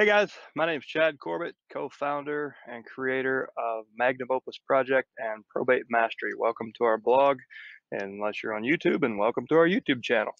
Hey guys, my name is Chad Corbett, co-founder and creator of Magnum Opus Project and Probate Mastery. Welcome to our blog, unless you're on YouTube, and welcome to our YouTube channel.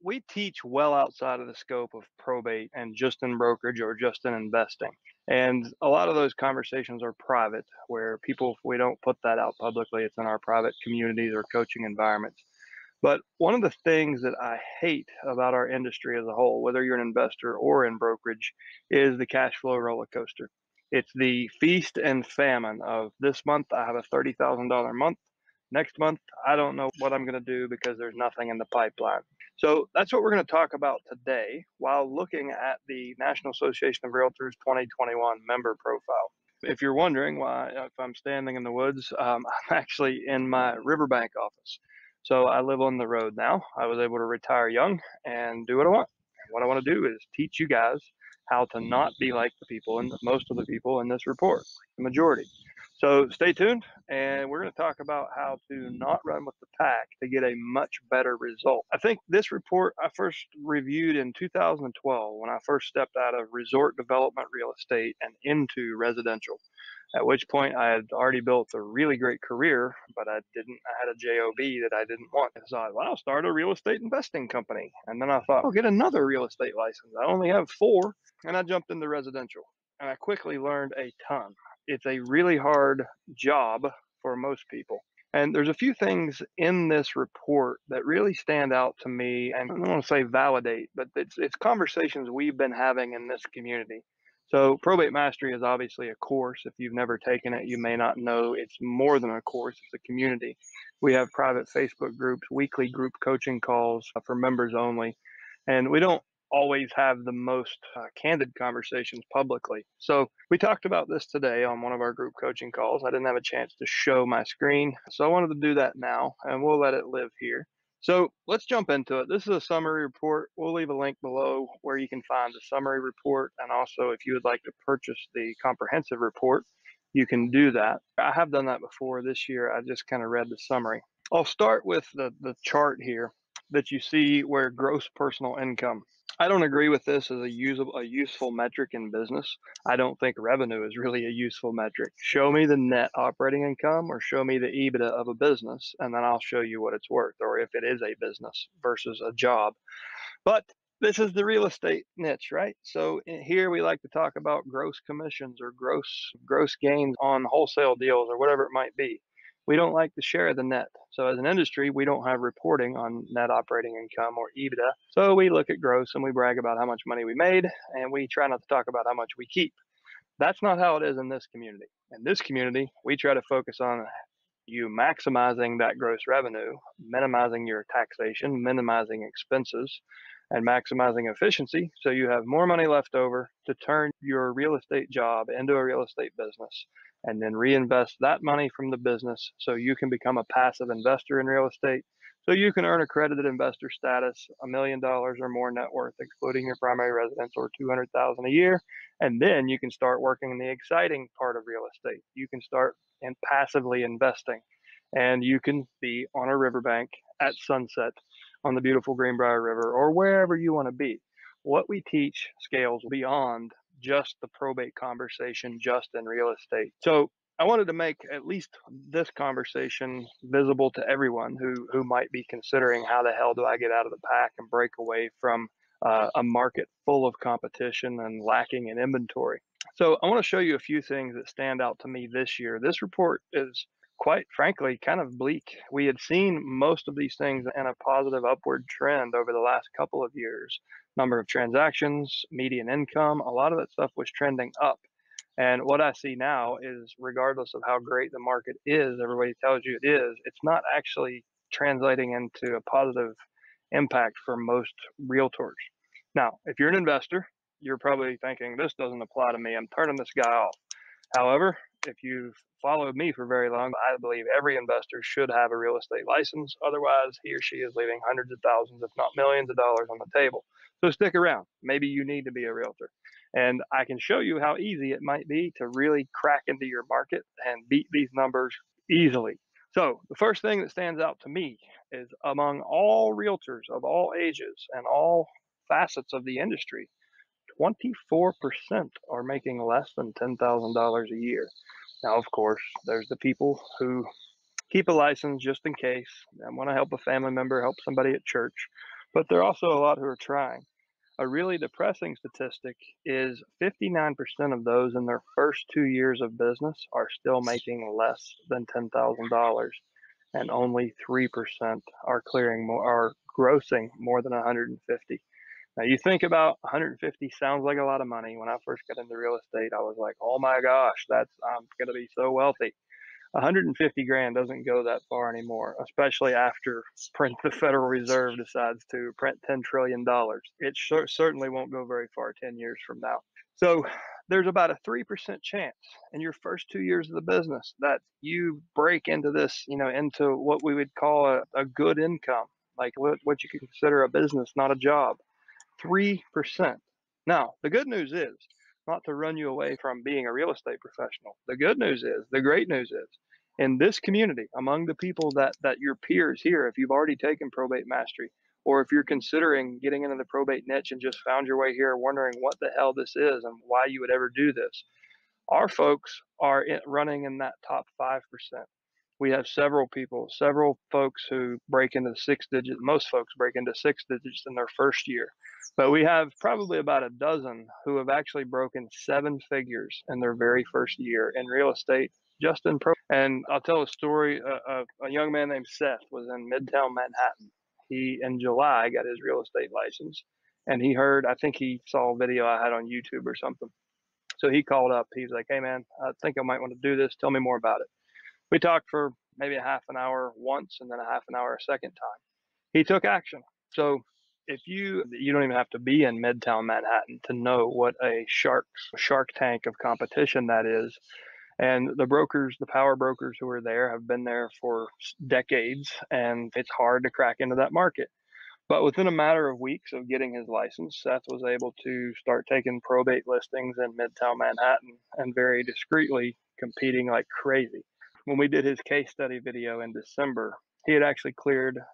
We teach well outside of the scope of probate and just in brokerage or just in investing. And a lot of those conversations are private, where we don't put that out publicly. It's in our private communities or coaching environments. But one of the things that I hate about our industry as a whole, whether you're an investor or in brokerage, is the cash flow roller coaster. It's the feast and famine of this month, I have a $30,000 month. Next month, I don't know what I'm going to do because there's nothing in the pipeline. So that's what we're going to talk about today while looking at the National Association of Realtors 2021 member profile. If you're wondering why, if I'm standing in the woods, I'm actually in my Riverbank office. So I live on the road now. I was able to retire young and do what I want. And what I want to do is teach you guys how to not be like the people and most of the people in this report, the majority. So stay tuned, and we're going to talk about how to not run with the pack to get a much better result. I think this report I first reviewed in 2012 when I first stepped out of resort development real estate and into residential. At which point I had already built a really great career, but I had a job that I didn't want. So I thought, well, I'll start a real estate investing company. And then I thought, I'll get another real estate license. I only have four. And I jumped into residential. And I quickly learned a ton. It's a really hard job for most people. And there's a few things in this report that really stand out to me, and I don't want to say validate, but it's conversations we've been having in this community. So Probate Mastery is obviously a course. If you've never taken it, you may not know it's more than a course. It's a community. We have private Facebook groups, weekly group coaching calls for members only. And we don't always have the most candid conversations publicly. So we talked about this today on one of our group coaching calls. I didn't have a chance to show my screen, so I wanted to do that now, and we'll let it live here. So let's jump into it. This is a summary report. We'll leave a link below where you can find the summary report. And also, if you would like to purchase the comprehensive report, you can do that. I have done that before. This year, I just kind of read the summary. I'll start with the chart here that you see where gross personal income. I don't agree with this as a useful metric in business. I don't think revenue is really a useful metric. Show me the net operating income or show me the EBITDA of a business, and then I'll show you what it's worth, or if it is a business versus a job. But this is the real estate niche, right? So here we like to talk about gross commissions or gross gains on wholesale deals or whatever it might be. We don't like to share the net. So as an industry, we don't have reporting on net operating income or EBITDA. So we look at gross and we brag about how much money we made, and we try not to talk about how much we keep. That's not how it is in this community. In this community, we try to focus on you maximizing that gross revenue, minimizing your taxation, minimizing expenses, and maximizing efficiency so you have more money left over to turn your real estate job into a real estate business and then reinvest that money from the business so you can become a passive investor in real estate, so you can earn accredited investor status, $1 million or more net worth excluding your primary residence, or 200,000 a year. And then you can start working in the exciting part of real estate. You can start in passively investing, and you can be on a riverbank at sunset on the beautiful Greenbrier River or wherever you want to be. What we teach scales beyond just the probate conversation, just in real estate. So I wanted to make at least this conversation visible to everyone who might be considering, how the hell do I get out of the pack and break away from a market full of competition and lacking in inventory. So I want to show you a few things that stand out to me this year. This report is, quite frankly, kind of bleak. We had seen most of these things in a positive upward trend over the last couple of years. Number of transactions, median income, a lot of that stuff was trending up. And what I see now is, regardless of how great the market is, everybody tells you it is, it's not actually translating into a positive impact for most realtors. Now, if you're an investor, you're probably thinking, this doesn't apply to me, I'm turning this guy off. However, if you've followed me for very long, I believe every investor should have a real estate license. Otherwise, he or she is leaving hundreds of thousands, if not millions of dollars on the table. So stick around. Maybe you need to be a realtor. And I can show you how easy it might be to really crack into your market and beat these numbers easily. So the first thing that stands out to me is, among all realtors of all ages and all facets of the industry, 24% are making less than $10,000 a year. Now, of course, there's the people who keep a license just in case and want to help a family member, help somebody at church, but there are also a lot who are trying. A really depressing statistic is 59% of those in their first 2 years of business are still making less than $10,000, and only 3% are clearing more, are grossing more than 150. Now you think about 150 sounds like a lot of money. When I first got into real estate, I was like, oh my gosh, I'm going to be so wealthy. 150 grand doesn't go that far anymore, especially after the Federal Reserve decides to print $10 trillion. It certainly won't go very far 10 years from now. So there's about a 3% chance in your first 2 years of the business that you break into this, into what we would call a good income, like what you could consider a business, not a job. 3%. Now, the good news is, not to run you away from being a real estate professional, the good news is, the great news is, in this community, among the people that your peers here, if you've already taken probate mastery, or if you're considering getting into the probate niche and just found your way here wondering what the hell this is and why you would ever do this, our folks are running in that top 5%. We have several folks who break into 6 digits. Most folks break into 6 digits in their first year. But we have probably about a dozen who have actually broken 7 figures in their very first year in real estate, just in pro. And I'll tell a story. A young man named Seth was in Midtown Manhattan. He, in July, got his real estate license. And he heard, I think he saw a video I had on YouTube or something. So he called up. He's like, hey, man, I think I might want to do this. Tell me more about it. We talked for maybe a half an hour once and then a half an hour a second time. He took action. So if you don't even have to be in Midtown Manhattan to know what a shark tank of competition that is. And the brokers, the power brokers who are there have been there for decades, and it's hard to crack into that market. But within a matter of weeks of getting his license, Seth was able to start taking probate listings in Midtown Manhattan and very discreetly competing like crazy. When we did his case study video in December, he had actually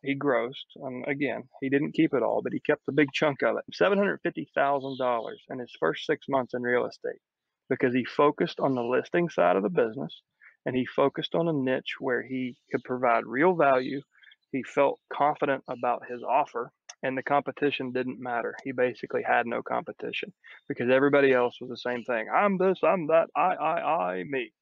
he grossed, and again, he didn't keep it all, but he kept a big chunk of it, $750,000 in his first 6 months in real estate, because he focused on the listing side of the business, and he focused on a niche where he could provide real value. He felt confident about his offer, and the competition didn't matter. He basically had no competition because everybody else was the same thing. I'm this, I'm that, me.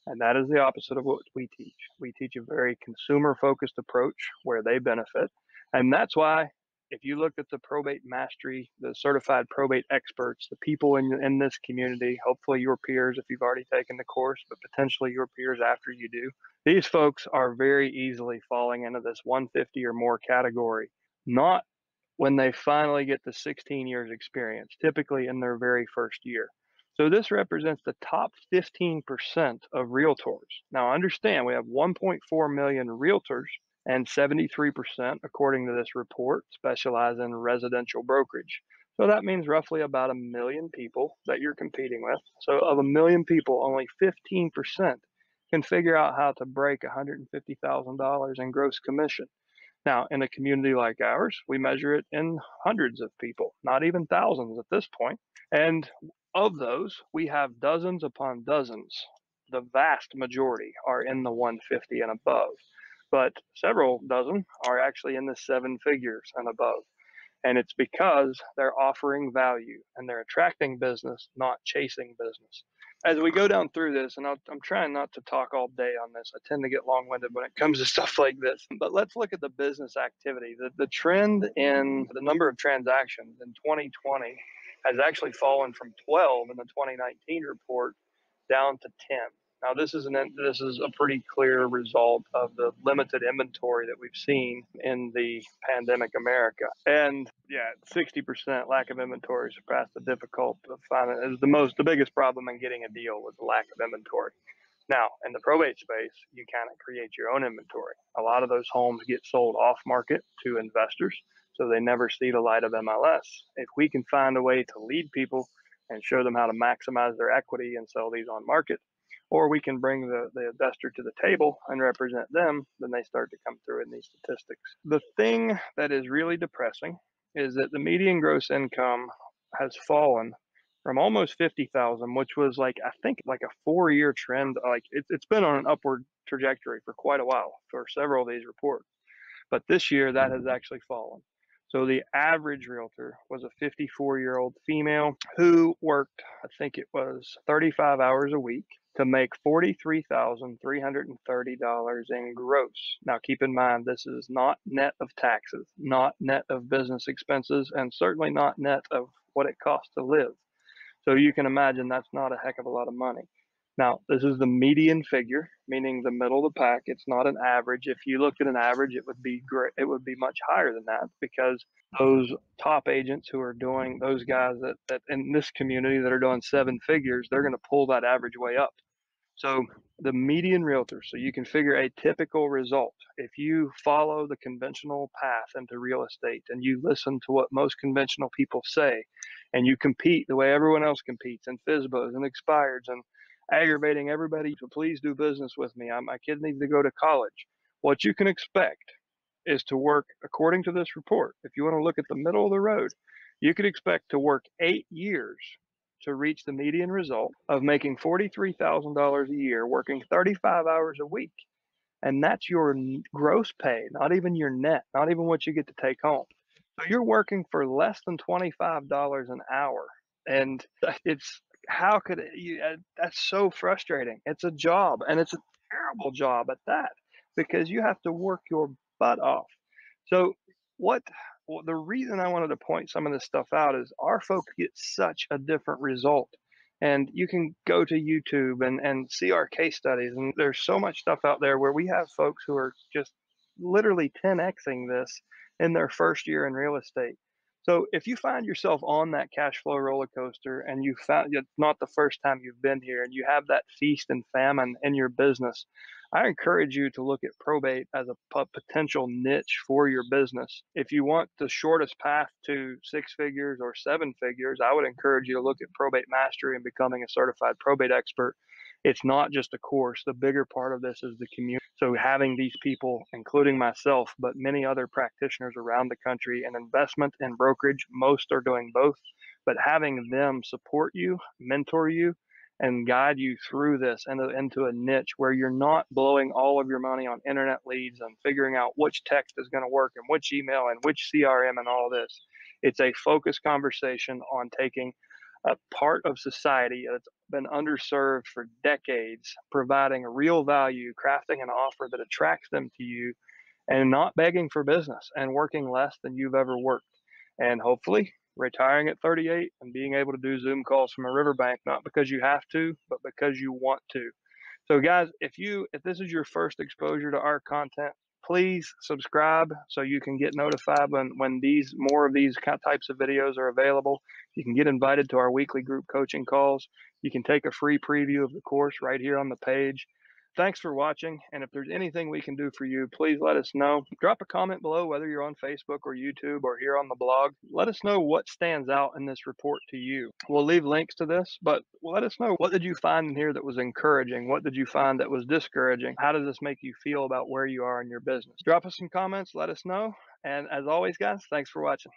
And that is the opposite of what we teach. We teach a very consumer-focused approach where they benefit. And that's why if you look at the probate mastery, the certified probate experts, the people in this community, hopefully your peers if you've already taken the course, but potentially your peers after you do, these folks are very easily falling into this 150 or more category, not when they finally get the 16 years experience, typically in their very first year. So this represents the top 15% of realtors. Now understand we have 1.4 million realtors, and 73%, according to this report, specialize in residential brokerage. So that means roughly about 1 million people that you're competing with. So of 1 million people, only 15% can figure out how to break $150,000 in gross commission. Now, in a community like ours, we measure it in hundreds of people, not even thousands at this point. And of those, we have dozens upon dozens. The vast majority are in the 150 and above, but several dozen are actually in the 7 figures and above. And it's because they're offering value and they're attracting business, not chasing business. As we go down through this, and I'm trying not to talk all day on this. I tend to get long-winded when it comes to stuff like this. But let's look at the business activity. The trend in the number of transactions in 2020 has actually fallen from 12 in the 2019 report down to 10. Now, this is a pretty clear result of the limited inventory that we've seen in the pandemic America. And yeah, 60% lack of inventory surpassed the difficulty of finding. It was the biggest problem in getting a deal was the lack of inventory. Now, in the probate space, you kind of create your own inventory. A lot of those homes get sold off market to investors, so they never see the light of MLS. If we can find a way to lead people and show them how to maximize their equity and sell these on market, or we can bring the investor to the table and represent them, then they start to come through in these statistics. The thing that is really depressing is that the median gross income has fallen from almost 50,000, which was like, I think like a 4-year trend. Like it's been on an upward trajectory for quite a while for several of these reports. But this year that has actually fallen. So the average realtor was a 54-year-old female who worked, I think it was 35 hours a week to make $43,330 in gross. Now, keep in mind, this is not net of taxes, not net of business expenses, and certainly not net of what it costs to live. So you can imagine that's not a heck of a lot of money. Now, this is the median figure, meaning the middle of the pack. It's not an average. If you looked at an average, it would be great. It would be much higher than that because those top agents who are doing, those guys that in this community that are doing 7 figures, they're going to pull that average way up. So the median realtor, so you can figure a typical result. If you follow the conventional path into real estate and you listen to what most conventional people say, and you compete the way everyone else competes in FSBOs and expireds and aggravating everybody to please do business with me. My kid needs to go to college. What you can expect is to work according to this report. If you want to look at the middle of the road, you could expect to work 8 years to reach the median result of making $43,000 a year, working 35 hours a week. And that's your gross pay, not even your net, not even what you get to take home. So you're working for less than $25 an hour. And it's, how could it, that's so frustrating. It's a job, and it's a terrible job at that, because you have to work your butt off. So what, well, the reason I wanted to point some of this stuff out is our folks get such a different result. And you can go to YouTube and see our case studies. And there's so much stuff out there where we have folks who are just literally 10xing this in their first year in real estate. So if you find yourself on that cash flow roller coaster and you found it's not the first time you've been here and you have that feast and famine in your business, I encourage you to look at probate as a potential niche for your business. If you want the shortest path to 6 figures or 7 figures, I would encourage you to look at probate mastery and becoming a certified probate expert. It's not just a course. The bigger part of this is the community. So having these people, including myself, but many other practitioners around the country, in investment and brokerage, most are doing both, but having them support you, mentor you, and guide you through this into a niche where you're not blowing all of your money on internet leads and figuring out which text is going to work and which email and which CRM and all this. It's a focused conversation on taking a part of society that's been underserved for decades, providing real value, crafting an offer that attracts them to you, and not begging for business and working less than you've ever worked. And hopefully retiring at 38 and being able to do Zoom calls from a riverbank, not because you have to, but because you want to. So guys, if this is your first exposure to our content, please subscribe so you can get notified when these more of these types of videos are available. You can get invited to our weekly group coaching calls. You can take a free preview of the course right here on the page. Thanks for watching, and if there's anything we can do for you, please let us know. Drop a comment below, whether you're on Facebook or YouTube or here on the blog. Let us know what stands out in this report to you. We'll leave links to this, but let us know, what did you find in here that was encouraging? What did you find that was discouraging? How does this make you feel about where you are in your business? Drop us some comments, let us know, and as always, guys, thanks for watching.